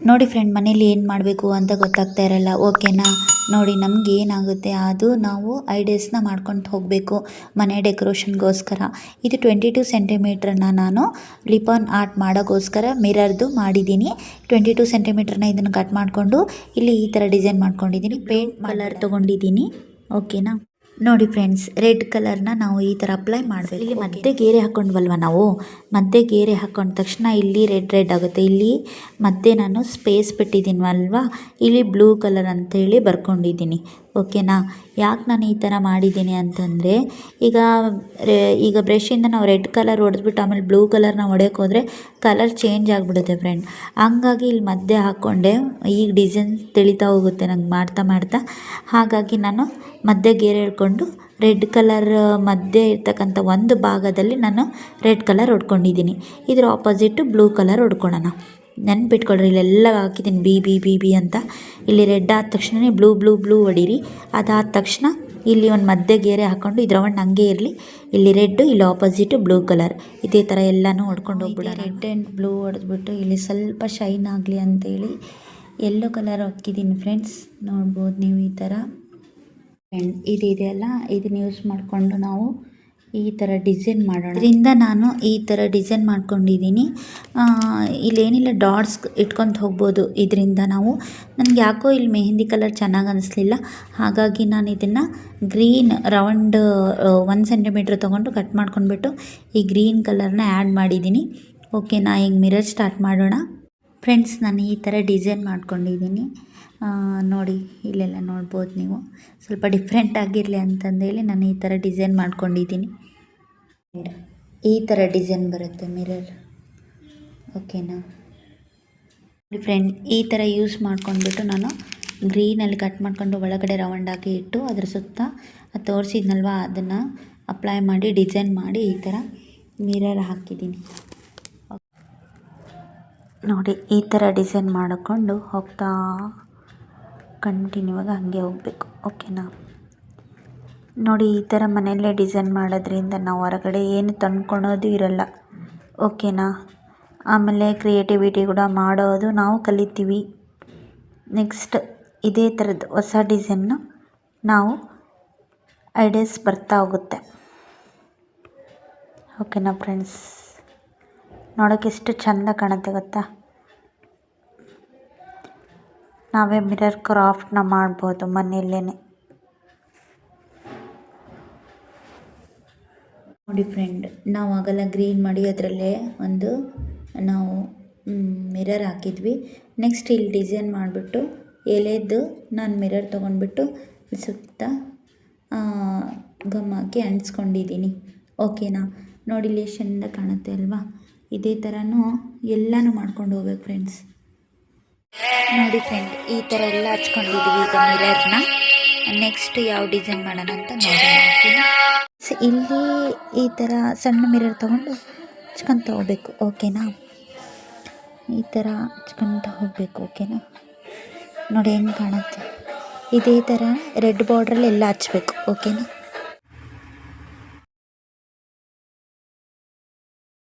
ನೋಡಿ ಫ್ರೆಂಡ್, ಮನೇಲಿ ಏನು ಮಾಡಬೇಕು ಅಂತ ಗೊತ್ತಾಗ್ತಾ ಇರಲ್ಲ. ಓಕೆನಾ, ನೋಡಿ ನಮ್ಗೆ ಏನಾಗುತ್ತೆ ಅದು ನಾವು ಐಡಿಯಾಸ್ನ ಮಾಡ್ಕೊಂಡು ಹೋಗಬೇಕು ಮನೆ ಡೆಕೋರೇಷನ್ಗೋಸ್ಕರ. ಇದು 22 ಸೆಂಟಿಮೀಟ್ರನ್ನ ನಾನು ಲಿಪಾನ್ ಆರ್ಟ್ ಮಾಡೋಕ್ಕೋಸ್ಕರ ಮಿರರ್ದು ಮಾಡಿದ್ದೀನಿ. 22 ಸೆಂಟಿಮೀಟ್ರನ್ನ ಇದನ್ನು ಕಟ್ ಮಾಡಿಕೊಂಡು ಇಲ್ಲಿ ಈ ಥರ ಡಿಸೈನ್ ಮಾಡ್ಕೊಂಡಿದ್ದೀನಿ. ಪೇಂಟ್ ಕಲರ್ ತೊಗೊಂಡಿದ್ದೀನಿ. ಓಕೆನಾ, ನೋಡಿ ಫ್ರೆಂಡ್ಸ್, ರೆಡ್ ಕಲರ್ನ ನಾವು ಈ ಥರ ಅಪ್ಲೈ ಮಾಡಬೇಕು. ಇಲ್ಲಿ ಮಧ್ಯೆ ಗೆರೆ ಹಾಕ್ಕೊಂಡ್ವಲ್ವ ನಾವು, ಮಧ್ಯೆ ಗೆರೆ ಹಾಕೊಂಡ ತಕ್ಷಣ ಇಲ್ಲಿ ರೆಡ್ ಆಗುತ್ತೆ. ಇಲ್ಲಿ ಮಧ್ಯೆ ನಾನು ಸ್ಪೇಸ್ ಬಿಟ್ಟಿದ್ದೀನಲ್ವ, ಇಲ್ಲಿ ಬ್ಲೂ ಕಲರ್ ಅಂತೇಳಿ ಬರ್ಕೊಂಡಿದ್ದೀನಿ. ಓಕೆನಾ, ಯಾಕೆ ನಾನು ಈ ಥರ ಮಾಡಿದ್ದೀನಿ ಅಂತಂದರೆ, ಈಗ ಬ್ರಷಿಂದ ನಾವು ರೆಡ್ ಕಲರ್ ಹೊಡೆದ್ಬಿಟ್ಟು ಆಮೇಲೆ ಬ್ಲೂ ಕಲರ್ನ ಹೊಡೆಯೋಕೆ ಹೋದರೆ ಕಲರ್ ಚೇಂಜ್ ಆಗಿಬಿಡುತ್ತೆ ಫ್ರೆಂಡ್. ಹಂಗಾಗಿ ಇಲ್ಲಿ ಮಧ್ಯೆ ಹಾಕ್ಕೊಂಡೆ. ಈಗ ಡಿಸೈನ್ ತಿಳಿತಾ ಹೋಗುತ್ತೆ ನಂಗೆ ಮಾಡ್ತಾ. ಹಾಗಾಗಿ ನಾನು ಮಧ್ಯೆ ಗೆರೆ ಹಿಡ್ಕೊಂಡು ರೆಡ್ ಕಲರ್ ಮಧ್ಯೆ ಇರ್ತಕ್ಕಂಥ ಒಂದು ಭಾಗದಲ್ಲಿ ನಾನು ರೆಡ್ ಕಲರ್ ಹೊಡ್ಕೊಂಡಿದ್ದೀನಿ. ಇದ್ರ ಆಪೋಸಿಟ್ಟು ಬ್ಲೂ ಕಲರ್ ಹೊಡ್ಕೊಳ್ಳೋಣ. ನೆನ್ಪಿಟ್ಕೊಳ್ರಿ, ಇಲ್ಲೆಲ್ಲ ಹಾಕಿದ್ದೀನಿ ಬಿ ಅಂತ. ಇಲ್ಲಿ ರೆಡ್ ಆದ ತಕ್ಷಣ ಬ್ಲೂ ಹೊಡೀರಿ. ಅದಾದ ತಕ್ಷಣ ಇಲ್ಲಿ ಒಂದು ಮಧ್ಯೆ ಗೆರೆ ಹಾಕ್ಕೊಂಡು ಇದ್ರ ಒಂದು ಹಂಗೆ ಇರಲಿ. ಇಲ್ಲಿ ರೆಡ್ಡು, ಇಲ್ಲಿ ಆಪೋಸಿಟು ಬ್ಲೂ ಕಲರ್. ಇದೇ ಥರ ಎಲ್ಲನೂ ಹೊಡ್ಕೊಂಡು ಹೋಗ್ಬಿಡ. ರೆಡ್ ಆ್ಯಂಡ್ ಬ್ಲೂ ಹೊಡೆದ್ಬಿಟ್ಟು ಇಲ್ಲಿ ಸ್ವಲ್ಪ ಶೈನ್ ಆಗಲಿ ಅಂತೇಳಿ ಯೆಲ್ಲೋ ಕಲರ್ ಹಾಕಿದ್ದೀನಿ ಫ್ರೆಂಡ್ಸ್. ನೋಡ್ಬೋದು ನೀವು ಈ ಥರ. ಇದೆಯಲ್ಲ, ಇದನ್ನು ಯೂಸ್ ಮಾಡಿಕೊಂಡು ನಾವು ಈ ಥರ ಡಿಸೈನ್ ಮಾಡೋಣ. ಇದರಿಂದ ನಾನು ಈ ಥರ ಡಿಸೈನ್ ಮಾಡ್ಕೊಂಡಿದ್ದೀನಿ. ಇಲ್ಲೇನಿಲ್ಲ, ಡಾಟ್ಸ್ ಇಟ್ಕೊತ ಹೋಗ್ಬೋದು ಇದರಿಂದ ನಾವು. ನನಗೆ ಯಾಕೋ ಇಲ್ಲಿ ಮೆಹಂದಿ ಕಲರ್ ಚೆನ್ನಾಗಿ ಅನಿಸ್ಲಿಲ್ಲ, ಹಾಗಾಗಿ ನಾನು ಇದನ್ನು ಗ್ರೀನ್ ರೌಂಡ್ 1 ಸೆಂಟಿಮೀಟ್ರ್ ತೊಗೊಂಡು ಕಟ್ ಮಾಡ್ಕೊಂಡ್ಬಿಟ್ಟು ಈ ಗ್ರೀನ್ ಕಲರ್ನ ಆ್ಯಡ್ ಮಾಡಿದ್ದೀನಿ. ಓಕೆನಾ, ಈಗ ಮಿರರ್ ಸ್ಟಾರ್ಟ್ ಮಾಡೋಣ ಫ್ರೆಂಡ್ಸ್. ನಾನು ಈ ಥರ ಡಿಸೈನ್ ಮಾಡ್ಕೊಂಡಿದ್ದೀನಿ. ನೋಡಿ, ಇಲ್ಲೆಲ್ಲ ನೋಡ್ಬೋದು ನೀವು. ಸ್ವಲ್ಪ ಡಿಫ್ರೆಂಟ್ ಆಗಿರಲಿ ಅಂತಂದೇಳಿ ನಾನು ಈ ಥರ ಡಿಸೈನ್ ಮಾಡ್ಕೊಂಡಿದ್ದೀನಿ. ಈ ಥರ ಡಿಸೈನ್ ಬರುತ್ತೆ ಮಿರರ್. ಓಕೆನಾ ಫ್ರೆಂಡ್, ಈ ಥರ ಯೂಸ್ ಮಾಡ್ಕೊಂಡ್ಬಿಟ್ಟು ನಾನು ಗ್ರೀನಲ್ಲಿ ಕಟ್ ಮಾಡ್ಕೊಂಡು ಒಳಗಡೆ ರೌಂಡ್ ಹಾಕಿ ಇಟ್ಟು ಅದ್ರ ಸುತ್ತ ತೋರಿಸಿದ್ನಲ್ವ ಅದನ್ನು ಅಪ್ಲೈ ಮಾಡಿ ಡಿಸೈನ್ ಮಾಡಿ ಈ ಥರ ಮಿರರ್ ಹಾಕಿದ್ದೀನಿ. ನೋಡಿ, ಈ ಥರ ಡಿಸೈನ್ ಮಾಡಿಕೊಂಡು ಹೋಗ್ತಾ ಕಂಟಿನ್ಯೂ ಆಗಿ ಹಾಗೆ ಹೋಗಬೇಕು. ಓಕೆನಾ, ನೋಡಿ ಈ ಥರ ಮನೆಯಲ್ಲೇ ಡಿಸೈನ್ ಮಾಡೋದ್ರಿಂದ ನಾವು ಹೊರಗಡೆ ಏನು ತಂದ್ಕೊಳೋದು ಇರಲ್ಲ. ಓಕೆನಾ, ಆಮೇಲೆ ಕ್ರಿಯೇಟಿವಿಟಿ ಕೂಡ ಮಾಡೋದು ನಾವು ಕಲಿತೀವಿ. ನೆಕ್ಸ್ಟ್ ಇದೇ ಥರದ್ದು ಹೊಸ ಡಿಸೈನ್ನ ನಾವು ಐಡಿಯಾಸ್ ಬರ್ತಾ ಹೋಗುತ್ತೆ. ಓಕೆನಾ ಫ್ರೆಂಡ್ಸ್, ನೋಡೋಕ್ಕೆ ಎಷ್ಟು ಚೆಂದ ಕಾಣುತ್ತೆ ಗೊತ್ತಾ. ನಾವೇ ಮಿರರ್ ಕ್ರಾಫ್ಟ್ನ ಮಾಡ್ಬೋದು ಮನೆಯಲ್ಲೇ. ನೋಡಿ ಫ್ರೆಂಡ್, ನಾವು ಆಗೆಲ್ಲ ಗ್ರೀನ್ ಮಾಡಿ ಅದರಲ್ಲೇ ಒಂದು ನಾವು ಮಿರರ್ ಹಾಕಿದ್ವಿ. ನೆಕ್ಸ್ಟ್ ಇಲ್ಲಿ ಡಿಸೈನ್ ಮಾಡಿಬಿಟ್ಟು ಎಲೆದು ನಾನು ಮಿರರ್ ತೊಗೊಂಡ್ಬಿಟ್ಟು ಸುತ್ತ ಗಮ್ ಹಾಕಿ ಅಂಟಿಸ್ಕೊಂಡಿದ್ದೀನಿ. ಓಕೆನಾ, ನೋಡಿ ಇಲ್ಲಿ ಎಷ್ಟು ಚೆಂದ ಕಾಣುತ್ತೆ ಅಲ್ವಾ. ಇದೇ ಥರನೂ ಎಲ್ಲನೂ ಮಾಡ್ಕೊಂಡು ಹೋಗ್ಬೇಕು ಫ್ರೆಂಡ್ಸ್. ನೋಡಿ ಫ್ರೆಂಡ್, ಈ ಥರ ಎಲ್ಲ ಹಚ್ಕೊಂಡಿದ್ದೀವಿ ಈಗ ಮಿರರ್ನ. ನೆಕ್ಸ್ಟ್ ಯಾವ ಡಿಸೈನ್ ಮಾಡೋಣ ಅಂತ ನೋಡೋಣ. ಓಕೆನಾ, ಇಲ್ಲಿ ಈ ಥರ ಸಣ್ಣ ಮಿರರ್ ತೊಗೊಂಡು ಹಚ್ಕೊತ ಹೋಗ್ಬೇಕು. ಓಕೆನಾ, ಈ ಥರ ಹಚ್ಕೊತ ಹೋಗಬೇಕು. ಓಕೆನಾ, ನೋಡಿ ಹೆಂಗೆ ಕಾಣುತ್ತೆ. ಇದೇ ಥರ ರೆಡ್ ಬಾರ್ಡ್ರಲ್ಲಿ ಎಲ್ಲ ಹಚ್ಬೇಕು. ಓಕೆನಾ.